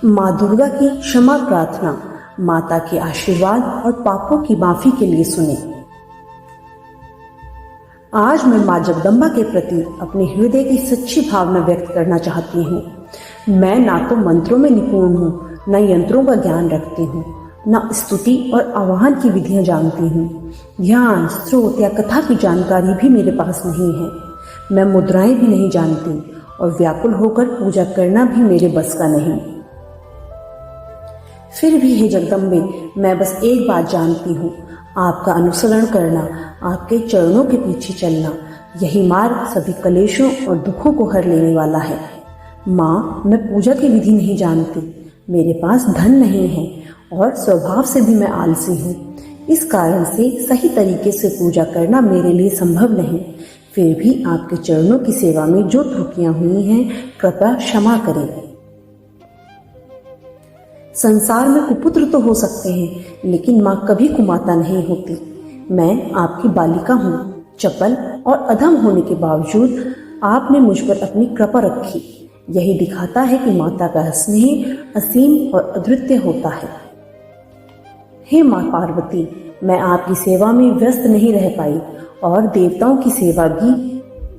माँ दुर्गा की क्षमा प्रार्थना, माता के आशीर्वाद और पापों की माफी के लिए सुने। आज मैं माँ जगदम्बा के प्रति अपने हृदय की सच्ची भावना व्यक्त करना चाहती हूँ। मैं ना तो मंत्रों में निपुण हूँ, न यंत्रों का ज्ञान रखती हूँ, न स्तुति और आवाहन की विधियां जानती हूँ। ध्यान, स्रोत या कथा की जानकारी भी मेरे पास नहीं है। मैं मुद्राएं भी नहीं जानती और व्याकुल होकर पूजा करना भी मेरे बस का नहीं। फिर भी हे जगदम्बे, मैं बस एक बात जानती हूँ, आपका अनुसरण करना, आपके चरणों के पीछे चलना, यही मार्ग सभी कलेशों और दुखों को हर लेने वाला है। माँ, मैं पूजा की विधि नहीं जानती, मेरे पास धन नहीं है और स्वभाव से भी मैं आलसी हूँ। इस कारण से सही तरीके से पूजा करना मेरे लिए संभव नहीं। फिर भी आपके चरणों की सेवा में जो त्रुटियां हुई हैं, कृपया क्षमा करें। संसार में कुपुत्र तो हो सकते हैं, लेकिन माँ कभी कुमाता नहीं होती। मैं आपकी बालिका हूँ। चपल और अधम होने के बावजूद आपने मुझ पर अपनी कृपा रखी। यही दिखाता है कि माता का स्नेह असीम और अद्वितीय होता है। हे माँ पार्वती, मैं आपकी सेवा में व्यस्त नहीं रह पाई और देवताओं की सेवा भी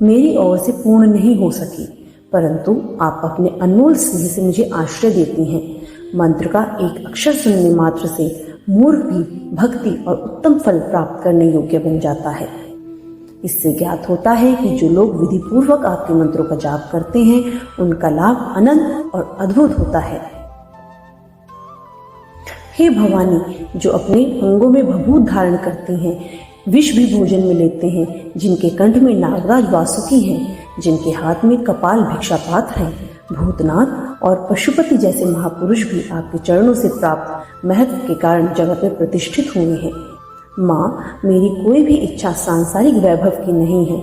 मेरी ओर से पूर्ण नहीं हो सकी, परंतु आप अपने अनमोल स्नेह से मुझे आश्रय देती हैं। मंत्र का एक अक्षर सुनने मात्र से मूर्ख भी भक्ति और उत्तम फल प्राप्त करने योग्य बन जाता है। इससे ज्ञात होता है कि जो लोग विधि पूर्वक आपके मंत्रों का जाप करते हैं, उनका लाभ अनंत और अद्भुत होता है। हे भवानी, जो अपने अंगों में भभूत धारण करते हैं, विष भी भोजन में लेते हैं, जिनके कंठ में नागराज वासुकी हैं, जिनके हाथ में कपाल भिक्षापात्र हैं, भूतनाथ और पशुपति जैसे महापुरुष भी आपके चरणों से प्राप्त महत्व के कारण जगत में प्रतिष्ठित हुए हैं। माँ, मेरी कोई भी इच्छा सांसारिक वैभव की नहीं है,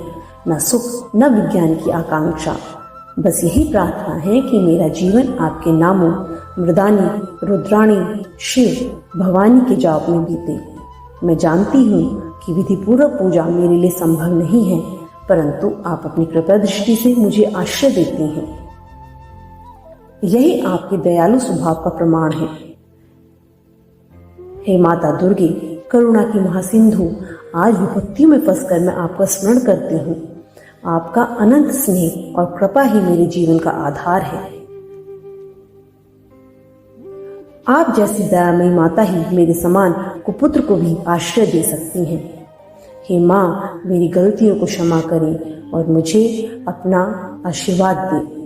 न सुख न विज्ञान की आकांक्षा। बस यही प्रार्थना है कि मेरा जीवन आपके नामों मृदानी, रुद्राणी, शिव, भवानी के जाप में बीते। मैं जानती हूँ कि विधि पूर्वक पूजा मेरे लिए संभव नहीं है, परंतु आप अपनी कृपा दृष्टि से मुझे आश्रय देती हैं। यही आपके दयालु स्वभाव का प्रमाण है। हे माता दुर्गे, करुणा की महासिंधु, आज विपत्तियों में फंसकर मैं आपका स्मरण करती हूँ। आपका अनंत स्नेह और कृपा ही मेरे जीवन का आधार है। आप जैसी दयामयी माता ही मेरे समान कुपुत्र को भी आश्रय दे सकती हैं। हे माँ, मेरी गलतियों को क्षमा करें और मुझे अपना आशीर्वाद दें।